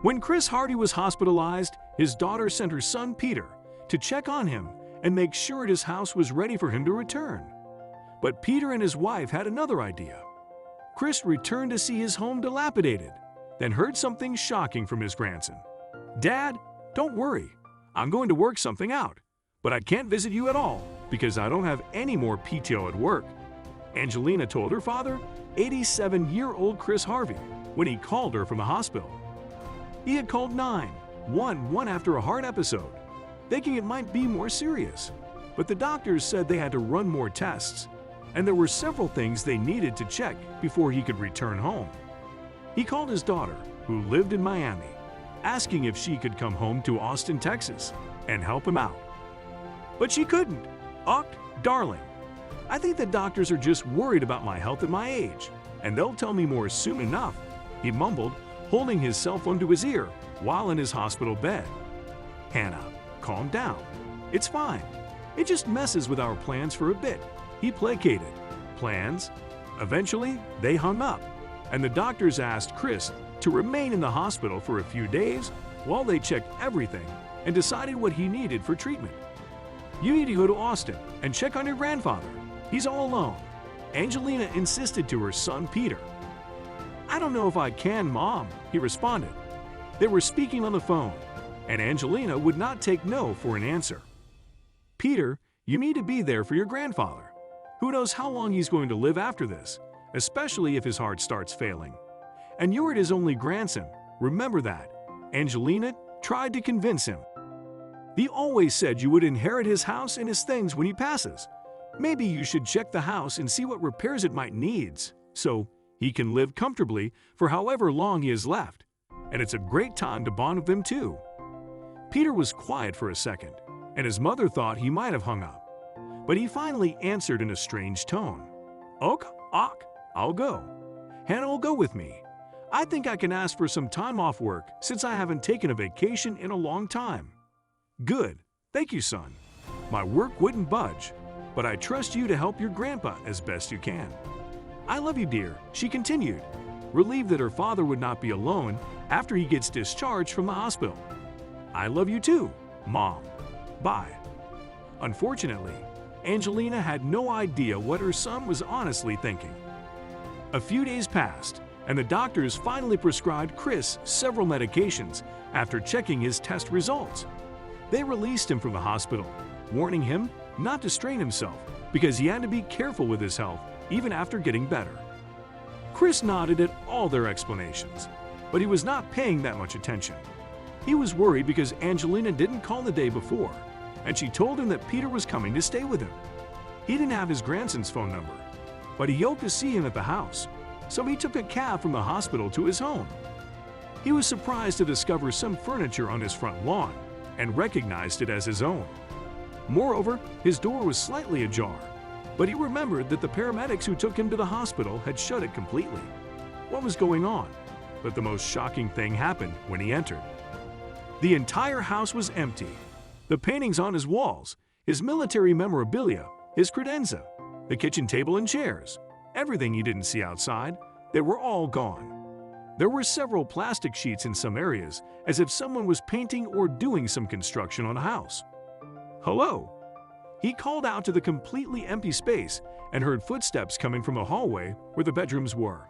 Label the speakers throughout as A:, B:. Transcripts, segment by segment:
A: When Chris Harvey was hospitalized, his daughter sent her son Peter to check on him and make sure his house was ready for him to return. But Peter and his wife had another idea. Chris returned to see his home dilapidated, then heard something shocking from his grandson. "Dad, don't worry. I'm going to work something out, but I can't visit you at all because I don't have any more PTO at work," Angelina told her father, 87-year-old Chris Harvey, when he called her from the hospital. He had called 911 after a heart episode, thinking it might be more serious, but the doctors said they had to run more tests, and there were several things they needed to check before he could return home. He called his daughter, who lived in Miami, asking if she could come home to Austin, Texas, and help him out. But she couldn't. Darling, I think the doctors are just worried about my health at my age, and they'll tell me more soon enough," he mumbled, holding his cell phone to his ear while in his hospital bed. "Hannah, calm down. It's fine. It just messes with our plans for a bit," he placated. Plans? Eventually, they hung up, and the doctors asked Chris to remain in the hospital for a few days while they checked everything and decided what he needed for treatment. "You need to go to Austin and check on your grandfather. He's all alone," Angelina insisted to her son Peter. "I don't know if I can, Mom," he responded. They were speaking on the phone, and Angelina would not take no for an answer. "Peter, you need to be there for your grandfather. Who knows how long he's going to live after this, especially if his heart starts failing. And you're his only grandson, remember that," Angelina tried to convince him. "He always said you would inherit his house and his things when he passes. Maybe you should check the house and see what repairs it might need, so he can live comfortably for however long he has left. And it's a great time to bond with him too." Peter was quiet for a second, and his mother thought he might have hung up. But he finally answered in a strange tone. I'll go. Hannah will go with me. I think I can ask for some time off work since I haven't taken a vacation in a long time." "Good. Thank you, son. My work wouldn't budge, but I trust you to help your grandpa as best you can." "I love you, dear," she continued, relieved that her father would not be alone after he gets discharged from the hospital. "I love you too, Mom. Bye." Unfortunately, Angelina had no idea what her son was honestly thinking. A few days passed, and the doctors finally prescribed Chris several medications after checking his test results. They released him from the hospital, warning him not to strain himself because he had to be careful with his health even after getting better. Chris nodded at all their explanations, but he was not paying that much attention. He was worried because Angelina didn't call the day before, and she told him that Peter was coming to stay with him. He didn't have his grandson's phone number, but he hoped to see him at the house, so he took a cab from the hospital to his home. He was surprised to discover some furniture on his front lawn and recognized it as his own. Moreover, his door was slightly ajar, but he remembered that the paramedics who took him to the hospital had shut it completely. What was going on? But the most shocking thing happened when he entered. The entire house was empty. The paintings on his walls, his military memorabilia, his credenza, the kitchen table and chairs, everything he didn't see outside, they were all gone. There were several plastic sheets in some areas, as if someone was painting or doing some construction on a house. "Hello?" He called out to the completely empty space and heard footsteps coming from a hallway where the bedrooms were.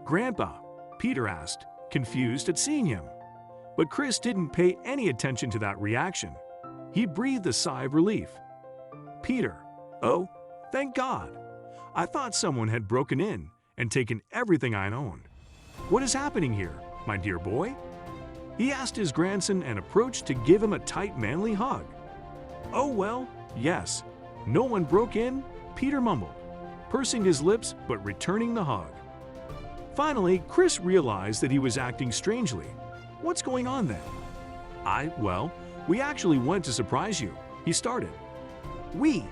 A: "Grandpa?" Peter asked, confused at seeing him. But Chris didn't pay any attention to that reaction. He breathed a sigh of relief. "Peter, oh, thank God. I thought someone had broken in and taken everything I owned. What is happening here, my dear boy?" He asked his grandson and approached to give him a tight, manly hug. "Oh, well, yes. No one broke in," Peter mumbled, pursing his lips but returning the hug. Finally, Chris realized that he was acting strangely. "What's going on then?" Well, we actually wanted to surprise you," he started. "We?"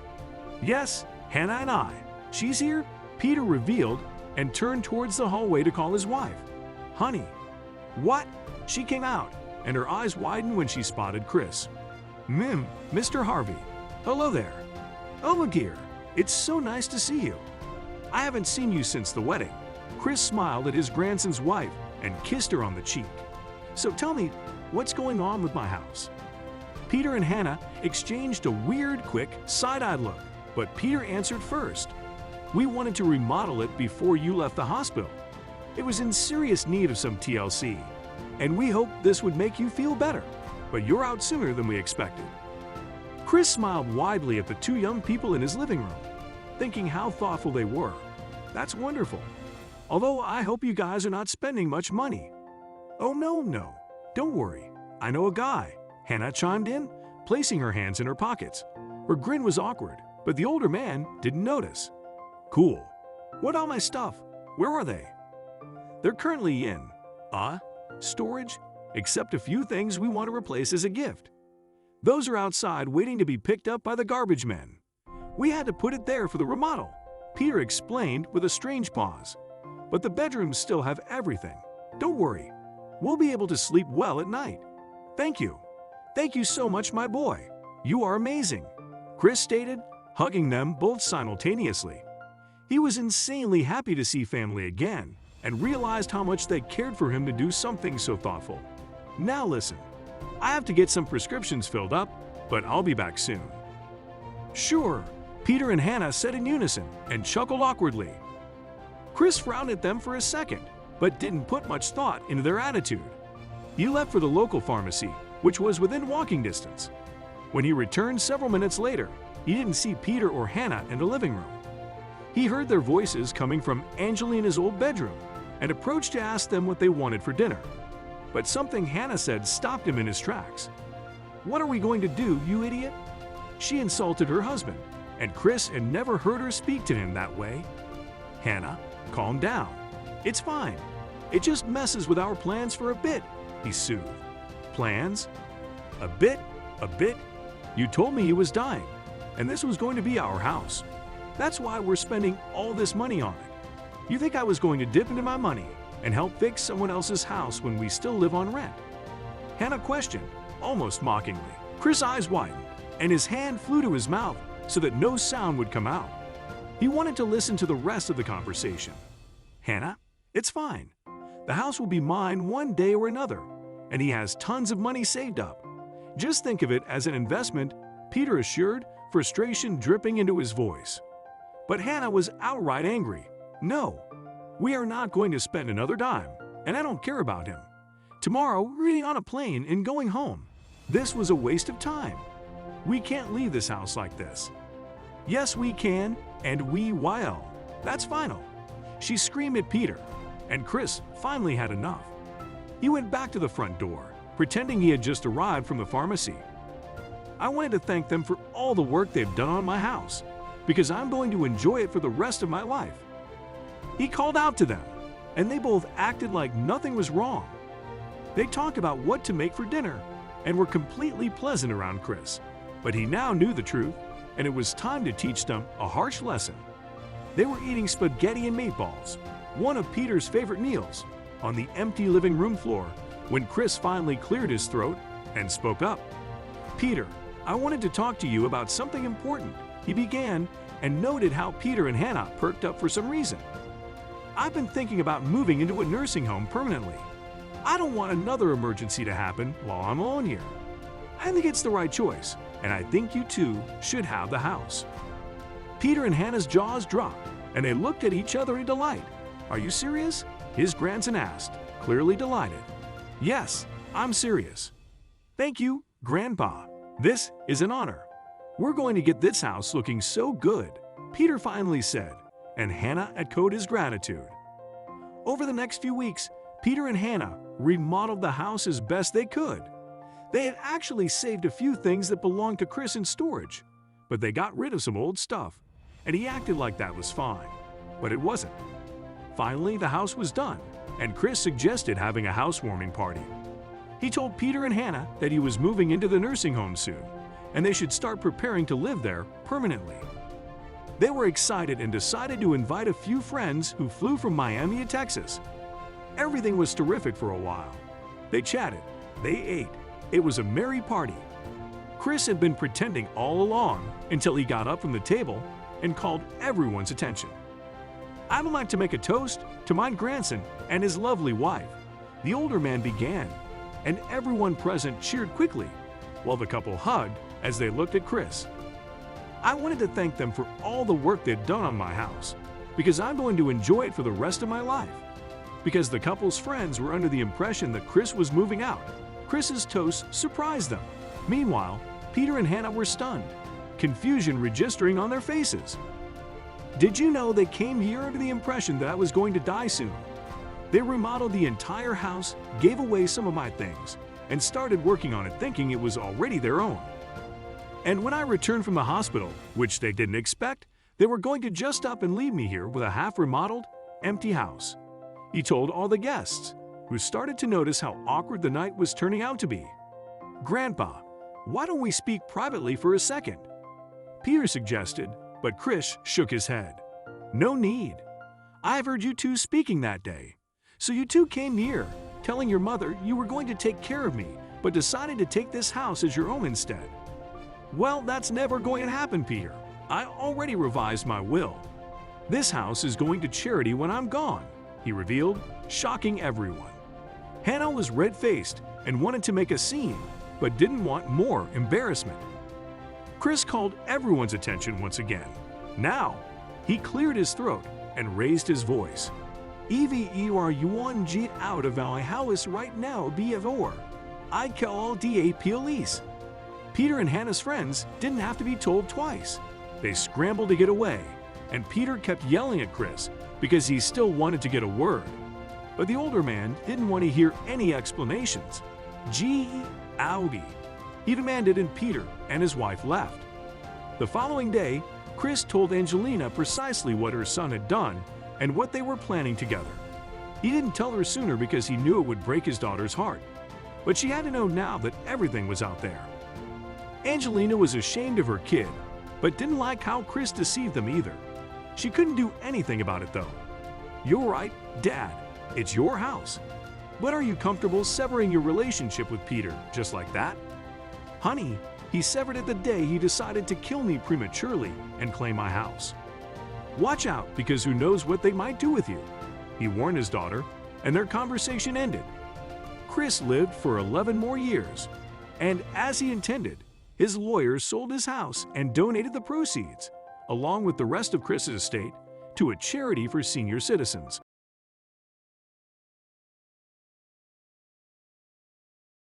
A: "Yes, Hannah and I. She's here," Peter revealed and turned towards the hallway to call his wife. "Honey." "What?" She came out, and her eyes widened when she spotted Chris. Mr. Harvey. Hello there." "Oh, dear. It's so nice to see you. I haven't seen you since the wedding." Chris smiled at his grandson's wife and kissed her on the cheek. So tell me, what's going on with my house? Peter and Hannah exchanged a weird, quick, side-eyed look, but Peter answered first. We wanted to remodel it before you left the hospital. It was in serious need of some TLC, and we hoped this would make you feel better, but you're out sooner than we expected. Chris smiled widely at the two young people in his living room, thinking how thoughtful they were. That's wonderful. Although I hope you guys are not spending much money. Oh no, don't worry. I know a guy, Hannah chimed in, placing her hands in her pockets. Her grin was awkward, but the older man didn't notice. Cool. What about my stuff? Where are they? They're currently in storage, except a few things we want to replace as a gift. Those are outside waiting to be picked up by the garbage men. We had to put it there for the remodel, Peter explained with a strange pause. But the bedrooms still have everything. Don't worry. We'll be able to sleep well at night. Thank you. Thank you so much, my boy. You are amazing, Chris stated, hugging them both simultaneously. He was insanely happy to see family again and realized how much they cared for him to do something so thoughtful. Now listen, I have to get some prescriptions filled up, but I'll be back soon. Sure, Peter and Hannah said in unison and chuckled awkwardly. Chris frowned at them for a second, but didn't put much thought into their attitude. He left for the local pharmacy, which was within walking distance. When he returned several minutes later, he didn't see Peter or Hannah in the living room. He heard their voices coming from Angelina's old bedroom and approached to ask them what they wanted for dinner. But something Hannah said stopped him in his tracks. What are we going to do, you idiot? She insulted her husband, and Chris had never heard her speak to him that way. Hannah, calm down. It's fine. It just messes with our plans for a bit, he soothed. Plans? A bit? You told me he was dying, and this was going to be our house. That's why we're spending all this money on it. You think I was going to dip into my money and help fix someone else's house when we still live on rent? Hannah questioned, almost mockingly. Chris' eyes widened, and his hand flew to his mouth so that no sound would come out. He wanted to listen to the rest of the conversation. Hannah, it's fine. The house will be mine one day or another, and he has tons of money saved up. Just think of it as an investment, Peter assured, frustration dripping into his voice. But Hannah was outright angry. No, we are not going to spend another dime, and I don't care about him. Tomorrow, we're getting on a plane and going home. This was a waste of time. We can't leave this house like this. Yes, we can, and we will. That's final. She screamed at Peter, and Chris finally had enough. He went back to the front door, pretending he had just arrived from the pharmacy. I wanted to thank them for all the work they've done on my house, because I'm going to enjoy it for the rest of my life. He called out to them, and they both acted like nothing was wrong. They talked about what to make for dinner and were completely pleasant around Chris, but he now knew the truth, and it was time to teach them a harsh lesson. They were eating spaghetti and meatballs, one of Peter's favorite meals, on the empty living room floor when Chris finally cleared his throat and spoke up. Peter, I wanted to talk to you about something important, he began, and noted how Peter and Hannah perked up for some reason. I've been thinking about moving into a nursing home permanently. I don't want another emergency to happen while I'm alone here. I think it's the right choice, and I think you two should have the house. Peter and Hannah's jaws dropped, and they looked at each other in delight. Are you serious? His grandson asked, clearly delighted. Yes, I'm serious. Thank you, Grandpa. This is an honor. We're going to get this house looking so good, Peter finally said, and Hannah echoed his gratitude. Over the next few weeks, Peter and Hannah remodeled the house as best they could. They had actually saved a few things that belonged to Chris in storage, but they got rid of some old stuff, and he acted like that was fine, but it wasn't. Finally, the house was done, and Chris suggested having a housewarming party. He told Peter and Hannah that he was moving into the nursing home soon, and they should start preparing to live there permanently. They were excited and decided to invite a few friends who flew from Miami to Texas. Everything was terrific for a while. They chatted, they ate. It was a merry party. Chris had been pretending all along until he got up from the table and called everyone's attention. I would like to make a toast to my grandson and his lovely wife. The older man began. and everyone present cheered quickly, while the couple hugged as they looked at Chris. I wanted to thank them for all the work they'd done on my house, because I'm going to enjoy it for the rest of my life. Because the couple's friends were under the impression that Chris was moving out, Chris's toast surprised them. Meanwhile, Peter and Hannah were stunned, confusion registering on their faces. Did you know they came here under the impression that I was going to die soon? They remodeled the entire house, gave away some of my things, and started working on it thinking it was already their own. And when I returned from the hospital, which they didn't expect, they were going to just up and leave me here with a half-remodeled, empty house. He told all the guests, who started to notice how awkward the night was turning out to be. "Grandpa, why don't we speak privately for a second?" Peter suggested, but Chris shook his head. "No need. I've heard you two speaking that day. So you two came here, telling your mother you were going to take care of me, but decided to take this house as your own instead." "Well, that's never going to happen, Peter. I already revised my will. This house is going to charity when I'm gone," he revealed, shocking everyone. Hannah was red-faced and wanted to make a scene, but didn't want more embarrassment. Chris called everyone's attention once again. Now, he cleared his throat and raised his voice. "yUyJfq out of my house right now, before I call the police." Peter and Hannah's friends didn't have to be told twice. They scrambled to get away, and Peter kept yelling at Chris because he still wanted to get a word. But the older man didn't want to hear any explanations. Audi, he demanded, and Peter and his wife left. The following day, Chris told Angelina precisely what her son had done and what they were planning together. He didn't tell her sooner because he knew it would break his daughter's heart. But she had to know now that everything was out there. Angelina was ashamed of her kid, but didn't like how Chris deceived them either. She couldn't do anything about it though. "You're right, Dad. It's your house. But are you comfortable severing your relationship with Peter just like that?" "Honey, he severed it the day he decided to kill me prematurely and claim my house." "Watch out, because who knows what they might do with you," he warned his daughter, and their conversation ended. Chris lived for 11 more years, and as he intended, his lawyers sold his house and donated the proceeds, along with the rest of Chris's estate, to a charity for senior citizens.